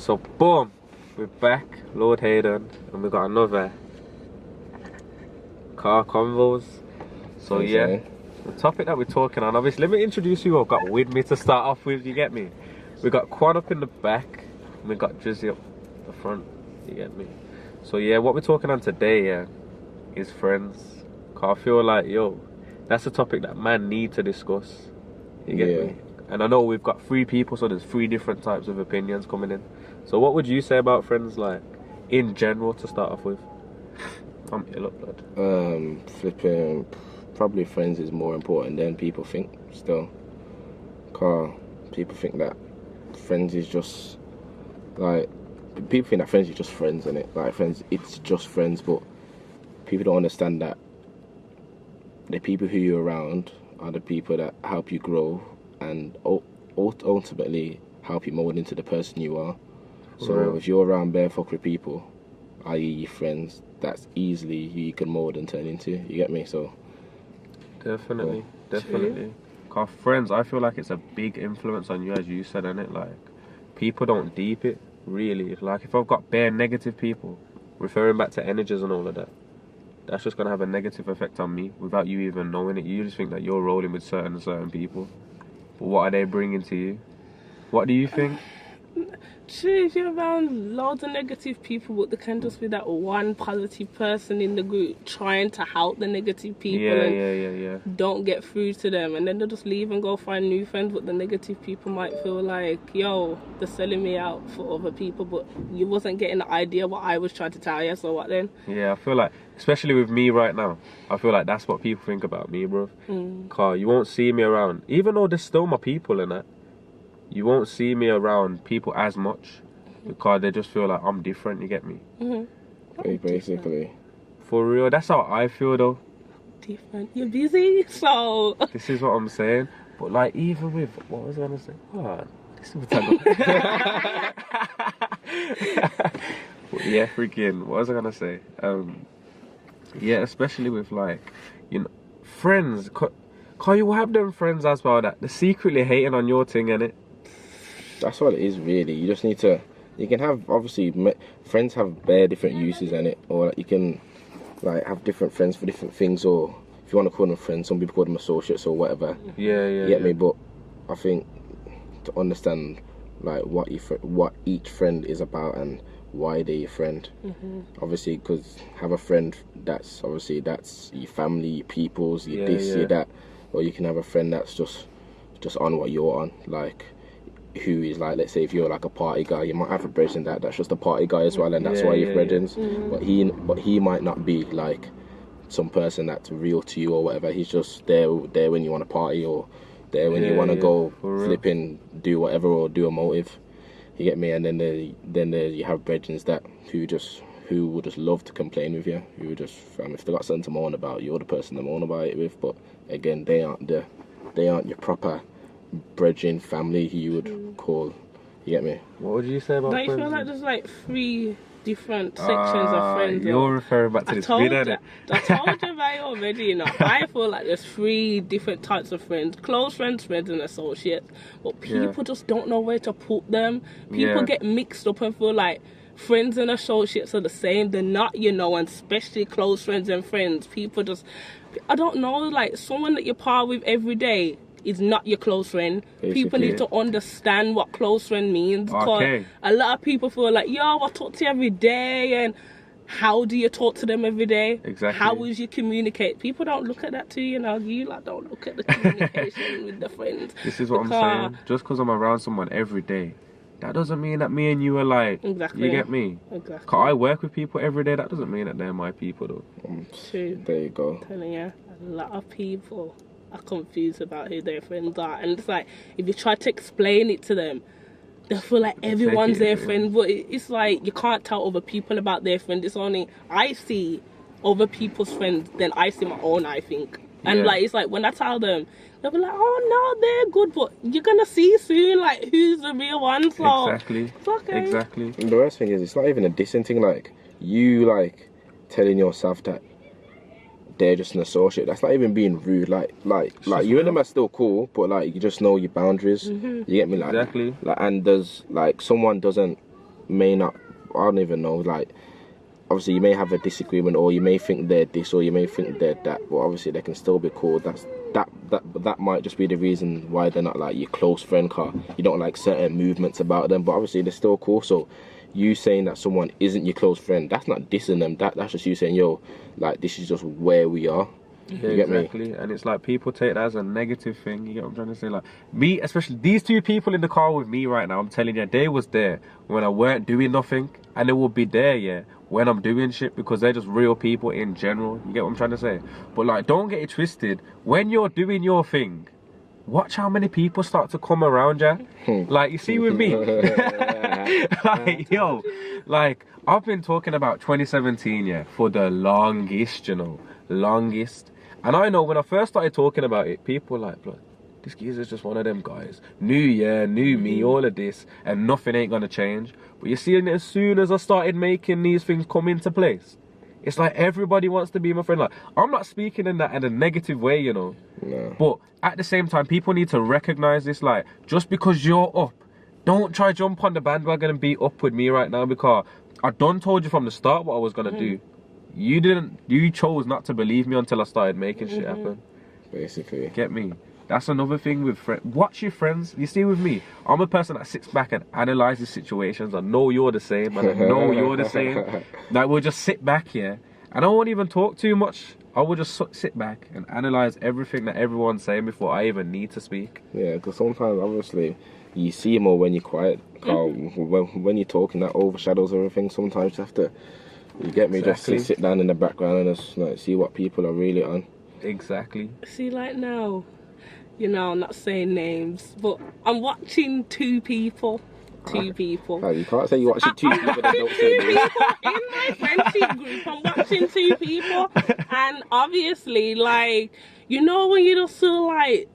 So boom, we're back, Lord Haydn, and we got another car convos. So yeah, the topic that we're talking on, obviously, let me introduce you. I've got with me to start off with. You get me? We got Qwon up in the back, and we got Drizzy up the front. You get me? So yeah, what we're talking on today, yeah, is friends. Cause I feel like, yo, that's a topic that man need to discuss. You get me? And I know we've got 3 people, so there's 3 different types of opinions coming in. So what would you say about friends, like, in general, to start off with? Ill up, blood. Flipping, probably friends is more important than people think, still. Cause people think that friends is just, like, people think that friends is just friends, innit? Like, friends, it's just friends, but people don't understand that the people who you're around are the people that help you grow and ultimately help you mold into the person you are. So if you're around bare fuckery people, i.e. your friends, that's easily who you can mold and turn into. You get me? So definitely. Cause friends, I feel like it's a big influence on you, as you said, innit? Like, people don't deep it, really. Like, if I've got bare negative people, referring back to energies and all of that, that's just gonna have a negative effect on me without you even knowing it. You just think that you're rolling with certain people, but what are they bringing to you? What do you think? True, if you're around loads of negative people, but there can just be that one positive person in the group trying to help the negative people and don't get through to them, and then they'll just leave and go find new friends. But the negative people might feel like, yo, they're selling me out for other people, but you wasn't getting the idea what I was trying to tell you, so what then? Yeah, I feel like, especially with me right now, I feel like that's what people think about me, bro. Cause you won't see me around, even though there's still my people in that. You won't see me around people as much because they just feel like I'm different, you get me? basically. For real, that's how I feel though. Different. You're busy, so... This is what I'm saying. But like, even with... What was I going to say? Oh, this is what I yeah, freaking... What was I going to say? Yeah, especially with like, you know, friends. Cause you have them friends as well that they're secretly hating on your thing, innit? That's what it is, really. You just need to... You can have, obviously, friends have bare different uses, innit? Or like, you can, like, have different friends for different things, or if you want to call them friends, some people call them associates or whatever. Yeah. You get me? But I think to understand, like, what each friend is about and why they're your friend. Obviously, because have a friend that's your family, your peoples, your your that. Or you can have a friend that's just on what you're on, like, who is like, let's say if you're like a party guy, you might have a brethren that's just a party guy as well, and that's why you're brethrens. But he might not be like some person that's real to you or whatever. He's just there when you want to party, or there when you want to go flipping, do whatever, or do a motive. You get me? And then you have brethren who will just love to complain with you. Who just, if they got something to moan about, you're the person to moan about it with. But again, they aren't your proper brethren, family who you would call. You get me? What would you say about friends? I feel like there's like 3 different sections of friends. You're referring back to this video. I told you about it already, you know. I feel like there's 3 different types of friends: close friends, friends, and associates. But people just don't know where to put them. People get mixed up and feel like friends and associates are the same. They're not, you know, and especially close friends and friends. People just, I don't know, like, someone that you par with every day is not your close friend. Basically. People need to understand what close friend means. Because a lot of people feel like, yo, I talk to you every day, and how do you talk to them every day? Exactly. How would you communicate? People don't look at that too, you know. You like don't look at the communication with the friends. This is what I'm saying. Just because I'm around someone every day, that doesn't mean that me and you are like, you get me? Exactly. Cause I work with people every day, that doesn't mean that they're my people though. True. There you go. I'm telling you, a lot of people are confused about who their friends are, and it's like, if you try to explain it to them, they feel like everyone's their friend, but it's like, you can't tell other people about their friend. It's only, I see other people's friends, then I see my own, I think. And like, it's like, when I tell them, they'll be like, oh no, they're good, but you're gonna see soon, like, who's the real one. So exactly. It's okay. Exactly. And the worst thing is, it's not even a dissing thing. Like, you like telling yourself that they're just an associate. That's not even being rude. Like you and them are still cool, but like, you just know your boundaries. You get me? Like, exactly. Like, and there's like, someone doesn't may not, I don't even know, like, obviously you may have a disagreement, or you may think they're this, or you may think they're that, but obviously they can still be cool. That might just be the reason why they're not like your close friend, car. You don't like certain movements about them, but obviously they're still cool. So you saying that someone isn't your close friend, that's not dissing them. That's just you saying, yo, like, this is just where we are. Yeah, you get exactly. me? And it's like people take that as a negative thing. You get what I'm trying to say? Like me, especially these two people in the car with me right now, I'm telling you, they was there when I weren't doing nothing, and they will be there, yeah, when I'm doing shit, because they're just real people in general. You get what I'm trying to say? But like, don't get it twisted. When you're doing your thing, watch how many people start to come around you. Like, you see with me, like, yo, like, I've been talking about 2017, yeah, for the longest, you know, longest. And I know when I first started talking about it, people were like, blood, this geezer's just one of them guys. New year, new me, all of this, and nothing ain't gonna change. But you see, as soon as I started making these things come into place, it's like everybody wants to be my friend. Like, I'm not speaking in that in a negative way, you know. No. But at the same time, people need to recognize this. Like, just because you're up, don't try jump on the bandwagon and be up with me right now, because I done told you from the start what I was gonna do. You chose not to believe me until I started making shit happen. Basically. Get me? That's another thing with friends. Watch your friends. You see with me, I'm a person that sits back and analyzes situations. I know you're the same, and I know you're the same. Like, we'll just sit back here, and I won't even talk too much. I will just sit back and analyze everything that everyone's saying before I even need to speak. Yeah, because sometimes, obviously, you see more when you're quiet. When you're talking, that overshadows everything. Sometimes you have to, you get me, Exactly. just sit down in the background and just like see what people are really on. Exactly. See, like now, you know, I'm not saying names, but I'm watching two people. Like, you can't say you watching two people that don't say two names. people in my friendship group. I'm watching two people, and obviously, like, you know, when you just feel like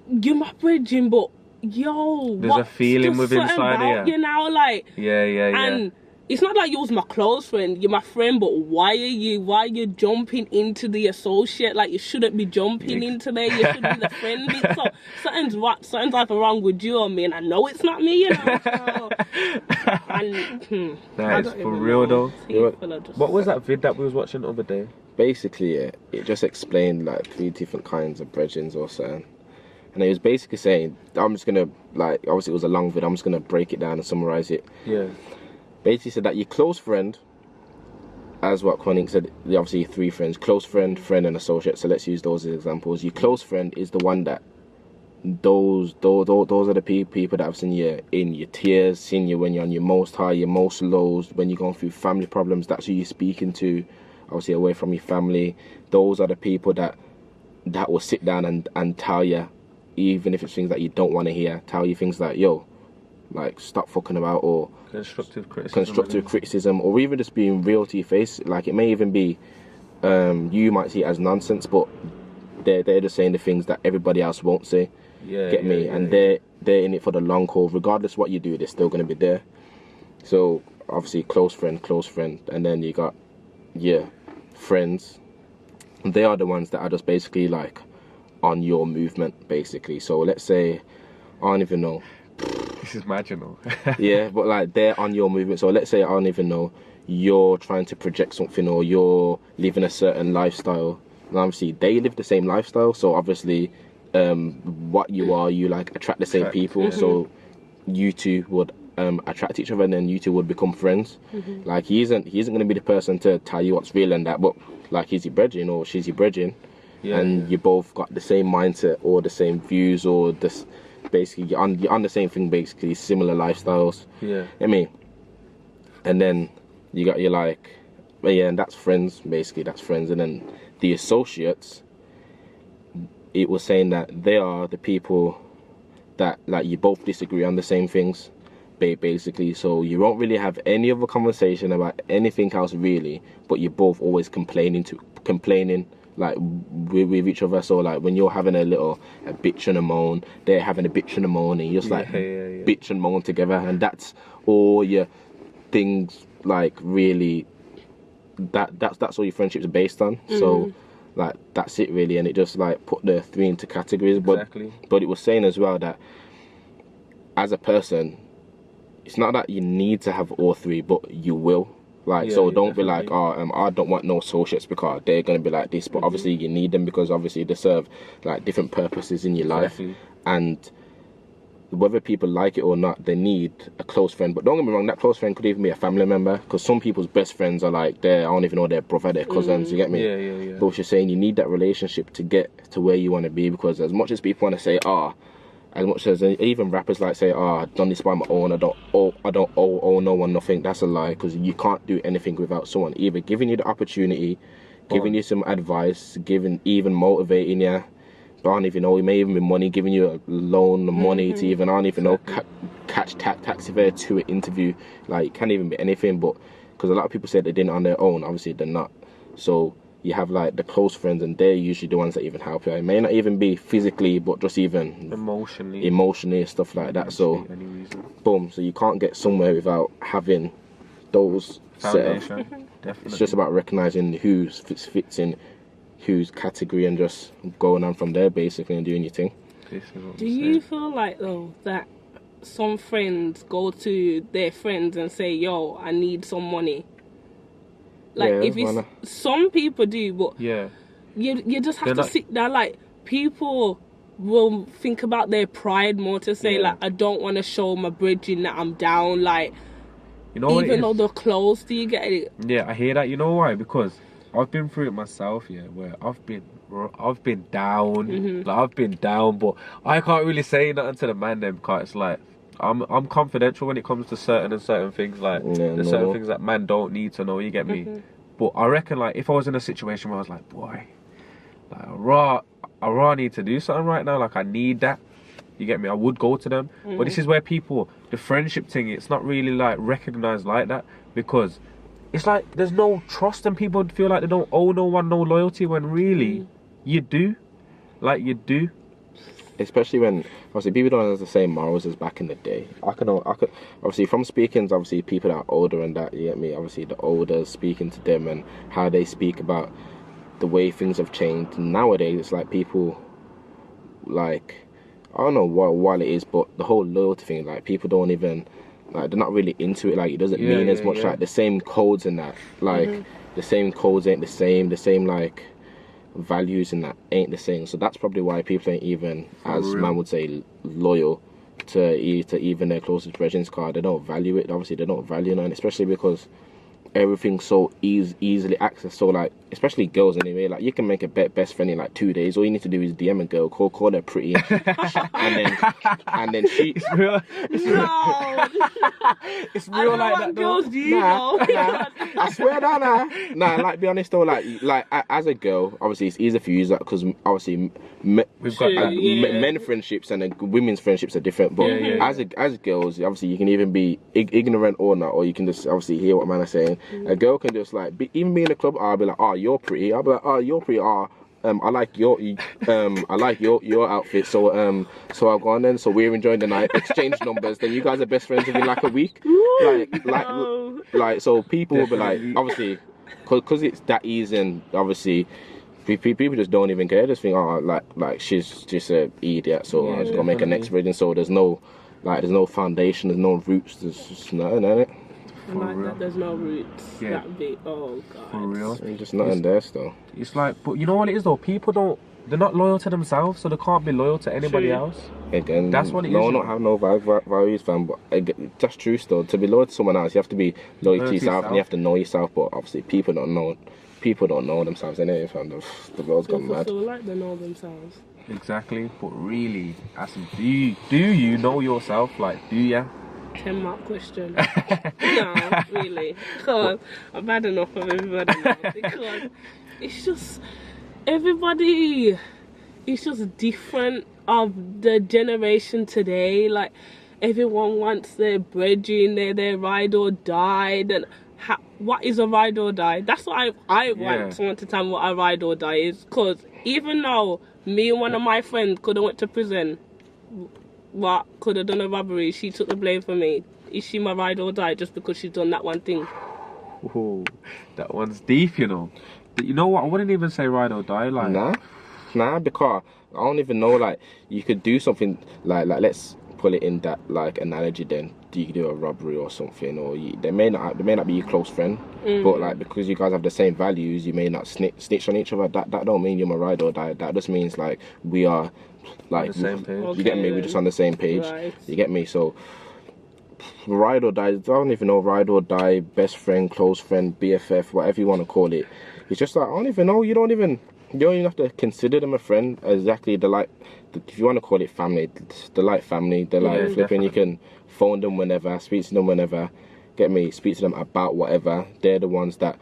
you're my bridging, but yo, There's a feeling just within something inside about of you. you now, like, Yeah. and it's not like you're my close friend, you're my friend, but why are you jumping into the associate? Like, you shouldn't be jumping into there, you should be the friend. So something's either wrong with you or me, and I know it's not me, you know. So, and That is for real though. What was that vid that we was watching the other day? Basically, yeah, it just explained like 3 different kinds of brethrens or something. And it was basically saying, I'm just gonna, like, obviously it was a long vid, I'm just gonna break it down and summarize it. Yeah. Basically said that your close friend, as what Qwon said, obviously 3 friends, close friend, friend and associate. So let's use those as examples. Your close friend is the one that, those are the people that have seen you in your tears, seen you when you're on your most high, your most lows, when you're going through family problems. That's who you're speaking to, obviously away from your family. Those are the people that will sit down and tell you, even if it's things that you don't want to hear, tell you things like, yo, like, stop fucking about, or Constructive criticism, or even just being real to your face. Like, it may even be, you might see it as nonsense, but they're just saying the things that everybody else won't say. Get me? And they're in it for the long haul. Regardless what you do, they're still going to be there. So obviously close friend, and then you got friends. They are the ones that are just basically like on your movement, basically. So let's say, I don't even know, This is marginal. yeah, but like, they're on your movement. So let's say, I don't even know, you're trying to project something, or you're living a certain lifestyle, and obviously they live the same lifestyle. So obviously, what you are, you like attract the same people. So you two would attract each other, and then you two would become friends. Like, he isn't going to be the person to tell you what's real and that, but like, he's your brethren or she's your brethren, and you both got the same mindset or the same views, or this. Basically, you're on the same thing, basically similar lifestyles. I mean, and then you got your like, and that's friends, basically, that's friends. And then the associates, it was saying that they are the people that, like, you both disagree on the same things, basically. So you won't really have any other conversation about anything else really, but you're both always complaining like with each other. So like, when you're having a bitch and a moan, they're having a bitch and a moan, and you just like bitch and moan together, and that's all your things, like, really, that's all your friendships are based on. So like, that's it really. And it just like put the 3 into categories. But it was saying as well that as a person, it's not that you need to have all three, but you will. Like, Yeah, so yeah, don't be definitely. like, I don't want no associates because they're gonna be like this. But obviously you need them because obviously they serve like different purposes in your Exactly. life, and whether people like it or not, they need a close friend. But don't get me wrong, that close friend could even be a family member, because some people's best friends are like I don't even know their brother, their cousins. You get me? Yeah, yeah, yeah. But what you're saying, you need that relationship to get to where you want to be, because as much as people want to say, as much as even rappers like say, I've done this by my own, I don't owe no one nothing. That's a lie, because you can't do anything without someone either giving you the opportunity, giving you some advice, even motivating you. I don't even know, it may even be money, giving you a loan, money to even, I don't even know, catch taxi fare to an interview. Like, it can't even be anything, but because a lot of people said they didn't on their own, obviously they're not. So you have like the close friends, and they're usually the ones that even help you. It may not even be physically, but just even emotionally, stuff like that. So boom, so you can't get somewhere without having those foundation. Definitely. It's just about recognizing who fits in whose category and just going on from there basically and doing your thing. Do you feel like though that some friends go to their friends and say, yo, I need some money? Like, Yeah, if it's some people do, but yeah, you just have to sit down. Like, people will think about their pride more to say, like, I don't want to show my bridging that I'm down. Like, you know, even though they're close, do you get it? Yeah, I hear that. You know why? Because I've been through it myself, yeah, where I've been down, like I've been down, but I can't really say nothing to the man them, because it's like I'm confidential when it comes to certain things, like there's certain things that man don't need to know. You get me? But I reckon, like, if I was in a situation where I was like, boy, like I raw need to do something right now, like I need that. You get me? I would go to them, but this is where the friendship thing, it's not really like recognized like that, because it's like there's no trust and people feel like they don't owe no one no loyalty, when really you do. Like, you do. Especially when obviously people don't have the same morals as back in the day. I could obviously, from speaking to obviously people that are older and that, you get me, obviously the older, speaking to them and how they speak about the way things have changed. Nowadays it's like people, like, I don't know what it is, but the whole loyalty thing, like, people don't even, like, they're not really into it. Like, it doesn't mean as much. Like, the same codes and that, like the same codes ain't the same like values and that ain't the same. So that's probably why people ain't even, as man would say, loyal to even their closest brethren, card. They don't value it. Obviously they don't value it, and especially because everything's so easily accessed. So, like, especially girls anyway, like, you can make a best friend in like 2 days. All you need to do is DM a girl, call her pretty, and then she. It's real. It's real like that. Girls do you know? I swear that nah. Like, be honest though, like as a girl, obviously it's easier for you because obviously We've got men friendships and women's friendships are different. But as girls, obviously you can even be ignorant or not, or you can just obviously hear what man are saying. A girl can just like even be in the club. I'll be like, oh, you're pretty. I'll be like, oh, you're pretty. Oh, I like your outfit. So I'll go on then. So we're enjoying the night. Exchange numbers. Then you guys are best friends within like a week. Like so people will be like, obviously, because it's that easy, and obviously people just don't even care. They just think, oh, like she's just an idiot. So I'm just gonna make a next version. So there's no foundation. There's no roots. There's just nothing in it. That there's no roots. Yeah. That big. Oh god. For real. There's just nothing there still. It's like, but you know what it is though? They're not loyal to themselves, so they can't be loyal to anybody else. Again, that's what it is. No, not have no values, fam. But that's true still. To be loyal to someone else, you have to be loyal to yourself, and you have to know yourself. But obviously, people don't know themselves anyway, fam. The world's gone mad. People feel like they know themselves. Exactly, but really, do you know yourself? Like, do ya? 10-mark question. No, really. Because I've had enough of everybody now. Because it's just, everybody is just different of the generation today. Like, everyone wants their brethren, their ride or die. Then what is a ride or die? That's what I want someone to tell me what a ride or die is. Because even though me and one of my friends could have went to prison, could have done a robbery, she took the blame for me. Is she my ride or die just because she's done that one thing? Ooh, that one's deep, you know. But you know what? I wouldn't even say ride or die. Like, nah, because I don't even know. Like, you could do something like let's put it in that like analogy. Then you do a robbery or something, or they may not be your close friend, but like because you guys have the same values, you may not snitch on each other. That don't mean you're my ride or die. That just means like we are like the same page. You get me? We're just on the same page. Right. You get me? So ride or die. I don't even know ride or die, best friend, close friend, BFF, whatever you want to call it. It's just like I don't even know. You don't even have to consider them a friend. Exactly. If you want to call it family, they're like family. They're like flipping. Definitely. You can phone them whenever, speak to them whenever, get me, speak to them about whatever. They're the ones that,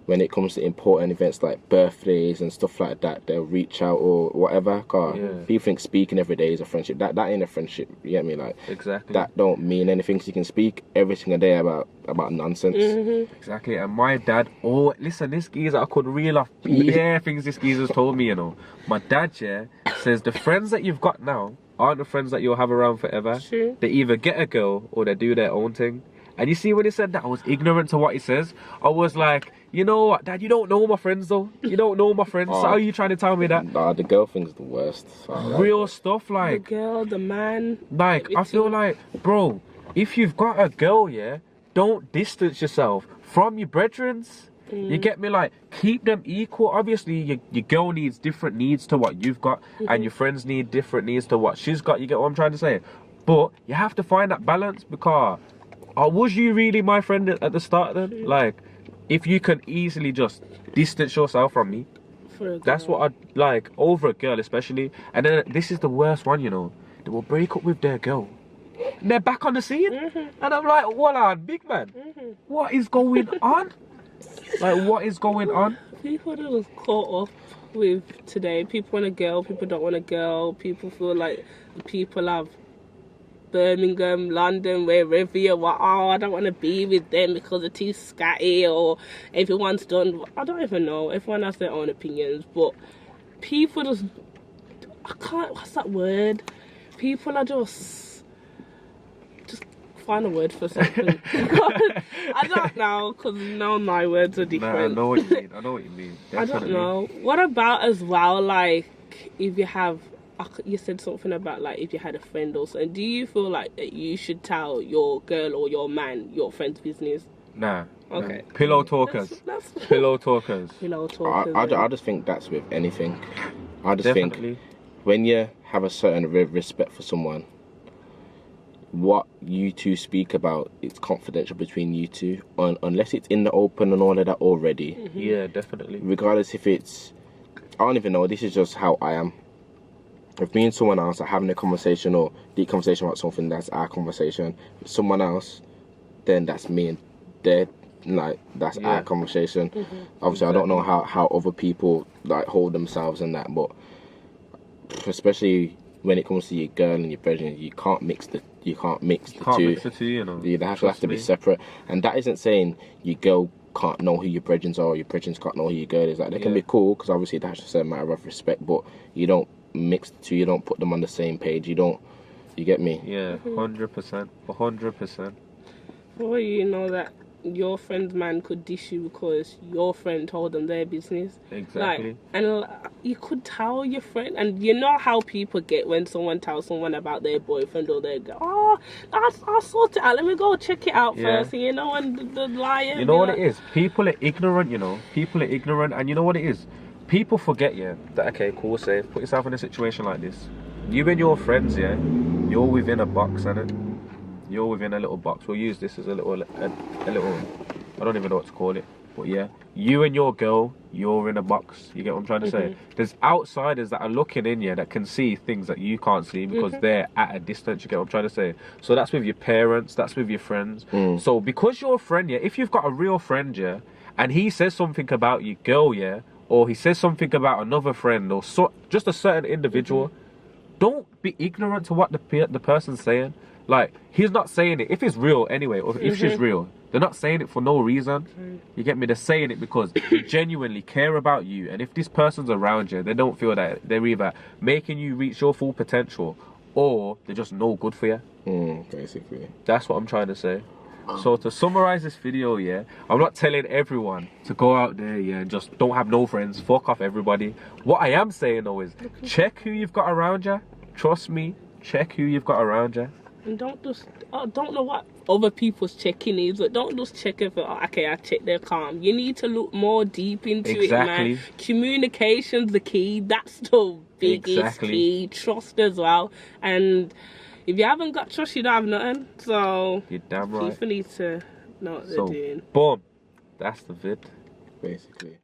when it comes to important events like birthdays and stuff like that, they'll reach out or whatever. Cause people think speaking every day is a friendship. That ain't a friendship. You get me? Like Exactly. that don't mean anything. So you can speak every single day about nonsense. Exactly. And my dad, listen, this geezer, I could reel off things this geezer's told me, you know. My dad, says the friends that you've got now aren't the friends that you'll have around forever. True. They either get a girl or they do their own thing. And you see when he said that, I was ignorant to what he says. I was like, you know what, Dad, you don't know my friends though. You don't know my friends. So how are you trying to tell me that? Nah, the girl thing's the worst. So, Real stuff, The like, girl, the man. I feel like, bro, if you've got a girl, don't distance yourself from your brethrens. You get me? Like, keep them equal. Obviously, your girl needs different needs to what you've got, and your friends need different needs to what she's got. You get what I'm trying to say? But you have to find that balance, because was you really my friend at the start then? Like, if you can easily just distance yourself from me, that's what I'd like, over a girl especially. And then this is the worst one, you know. They will break up with their girl and they're back on the scene. And I'm like, what on, big man? What is going on? Like, what is going on? People are just caught up with today. People want a girl, people don't want a girl. People feel like people have Birmingham, London, wherever you are. Oh, I don't want to be with them because they're too scatty, or everyone's done. I don't even know. Everyone has their own opinions, but people just, I can't, what's that word? People are just find a word for something. I don't know, because now my words are different. Nah, I know what you mean. Definitely. I don't know. What about as well, like, if you have, you said something about, like, if you had a friend or something, do you feel like that you should tell your girl or your man your friend's business? Nah. Okay. Nah. Pillow talkers. Pillow talkers. Pillow talkers. I just think that's with anything. I just Definitely. think when you have a certain respect for someone, what you two speak about, it's confidential between you two, unless it's in the open and all of that already. Yeah, definitely. Regardless if it's, I don't even know, this is just how I am. If me and someone else are having a conversation or deep conversation about something, that's our conversation. With someone else, then that's me and their, like, that's our conversation. Obviously, I don't know how other people like hold themselves and that, but especially when it comes to your girl and your brethren, you can't mix the two. You can't mix the two, you know. They have to be separate. And that isn't saying your girl can't know who your brethren are, or your brethren can't know who your girl is. Like, they can be cool, because obviously that's just a matter of respect, but you don't mix the two, you don't put them on the same page, you get me? Yeah, 100%. 100%. Well, you know that your friend's man could dish you because your friend told them their business. Exactly. Like, and you could tell your friend, and you know how people get when someone tells someone about their boyfriend or their girl. Oh, I'll sort it out. Let me go check it out first. And you know, and the liar. You know what it is? People are ignorant, you know. People are ignorant, and you know what it is? People forget, that, okay, cool, safe. Put yourself in a situation like this. You and your friends, you're within a box, innit? You're within a little box. We'll use this as a little, I don't even know what to call it. But yeah, you and your girl, you're in a box. You get what I'm trying to say? There's outsiders that are looking in that can see things that you can't see because they're at a distance. You get what I'm trying to say? So that's with your parents, that's with your friends. So because you're a friend, if you've got a real friend, and he says something about your girl, or he says something about another friend, or just a certain individual, don't be ignorant to what the person's saying. Like, he's not saying it, if it's real anyway, or if she's real, they're not saying it for no reason. You get me? They're saying it because they genuinely care about you, and if this person's around you, they don't feel that they're either making you reach your full potential, or they're just no good for you. Basically. That's what I'm trying to say. So to summarize this video, I'm not telling everyone to go out there, and just don't have no friends, fuck off everybody. What I am saying though is, check who you've got around you. Trust me, check who you've got around you. And don't just, don't know what other people's checking needs, but don't just check it for, okay, I check their calm. You need to look more deep into it, man. Communication's the key. That's the biggest key. Trust as well. And if you haven't got trust, you don't have nothing. So you're damn right. People need to know what they're doing. Boom. That's the vid. Basically.